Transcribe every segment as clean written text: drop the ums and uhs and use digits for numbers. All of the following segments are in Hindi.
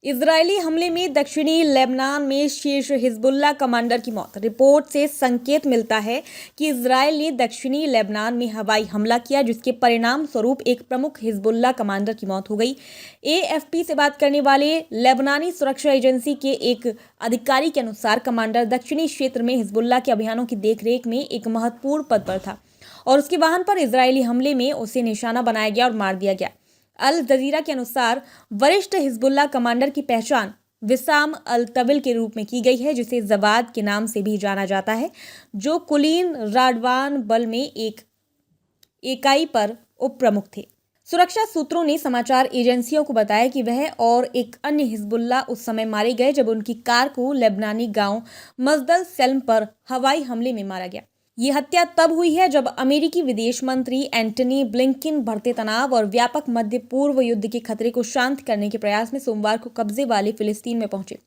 इजरायली हमले में दक्षिणी लेबनान में शीर्ष हिजबुल्लाह कमांडर की मौत। रिपोर्ट से संकेत मिलता है कि इजरायल ने दक्षिणी लेबनान में हवाई हमला किया, जिसके परिणाम स्वरूप एक प्रमुख हिजबुल्लाह कमांडर की मौत हो गई। एएफपी से बात करने वाले लेबनानी सुरक्षा एजेंसी के एक अधिकारी के अनुसार कमांडर दक्षिणी क्षेत्र में हिजबुल्लाह के अभियानों की देखरेख में एक महत्वपूर्ण पद पर था और उसके वाहन पर इजरायली हमले में उसे निशाना बनाया गया और मार दिया गया। अल जजीरा के अनुसार वरिष्ठ हिजबुल्लाह कमांडर की पहचान विसाम अल तविल के रूप में की गई है, जिसे जवाद के नाम से भी जाना जाता है, जो कुलीन राडवान बल में एक इकाई पर उप प्रमुख थे। सुरक्षा सूत्रों ने समाचार एजेंसियों को बताया कि वह और एक अन्य हिजबुल्लाह उस समय मारे गए जब उनकी कार को लेबनानी गांव मजदल सेल्म पर हवाई हमले में मारा गया। ये हत्या तब हुई है जब अमेरिकी विदेश मंत्री एंटनी ब्लिंकन बढ़ते तनाव और व्यापक मध्य पूर्व युद्ध के खतरे को शांत करने के प्रयास में सोमवार को कब्जे वाले फिलिस्तीन में पहुंचे।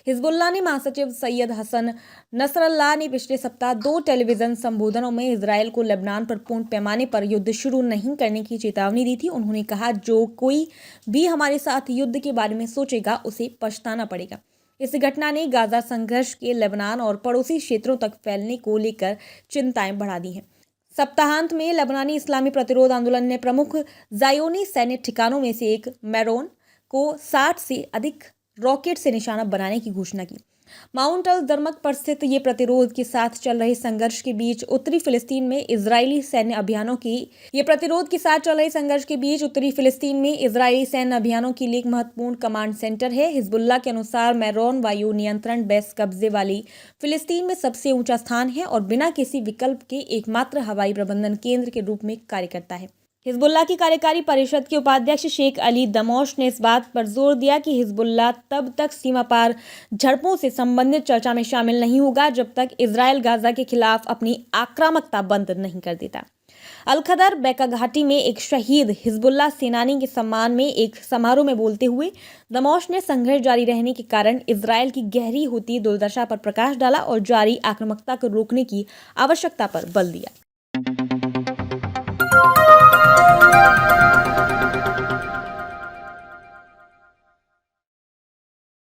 हिजबुल्लाह ने महासचिव सैयद हसन नसरल्लाह ने पिछले सप्ताह 2 टेलीविजन संबोधनों में इजरायल को लेबनान पर पूर्ण पैमाने पर युद्ध शुरू नहीं करने की चेतावनी दी थी। उन्होंने कहा, जो कोई भी हमारे साथ युद्ध के बारे में सोचेगा उसे पछताना पड़ेगा। इस घटना ने गाजा संघर्ष के लेबनान और पड़ोसी क्षेत्रों तक फैलने को लेकर चिंताएं बढ़ा दी हैं। सप्ताहांत में लेबनानी इस्लामी प्रतिरोध आंदोलन ने प्रमुख जायोनी सैन्य ठिकानों में से एक मैरोन को 60 से अधिक रॉकेट से निशाना बनाने की घोषणा की। माउंट अल दरमक पर स्थित ये प्रतिरोध के साथ चल रहे संघर्ष के बीच उत्तरी फिलिस्तीन में इजरायली सैन्य अभियानों की लिए एक महत्वपूर्ण कमांड सेंटर है। हिजबुल्लाह के अनुसार मैरोन वायु नियंत्रण बेस कब्जे वाली फिलिस्तीन में सबसे ऊंचा स्थान है और बिना किसी विकल्प के एकमात्र हवाई प्रबंधन केंद्र के रूप में कार्य करता है। हिजबुल्लाह की कार्यकारी परिषद के उपाध्यक्ष शेख अली दमोश ने इस बात पर जोर दिया कि हिजबुल्लाह तब तक सीमा पार झड़पों से संबंधित चर्चा में शामिल नहीं होगा जब तक इजरायल गाजा के खिलाफ अपनी आक्रामकता बंद नहीं कर देता। अल-खदर बेका घाटी में एक शहीद हिजबुल्लाह सेनानी के सम्मान में एक समारोह में बोलते हुए दमोश ने संघर्ष जारी रहने के कारण इजरायल की गहरी होती दुर्दशा पर प्रकाश डाला और जारी आक्रामकता को रोकने की आवश्यकता पर बल दिया।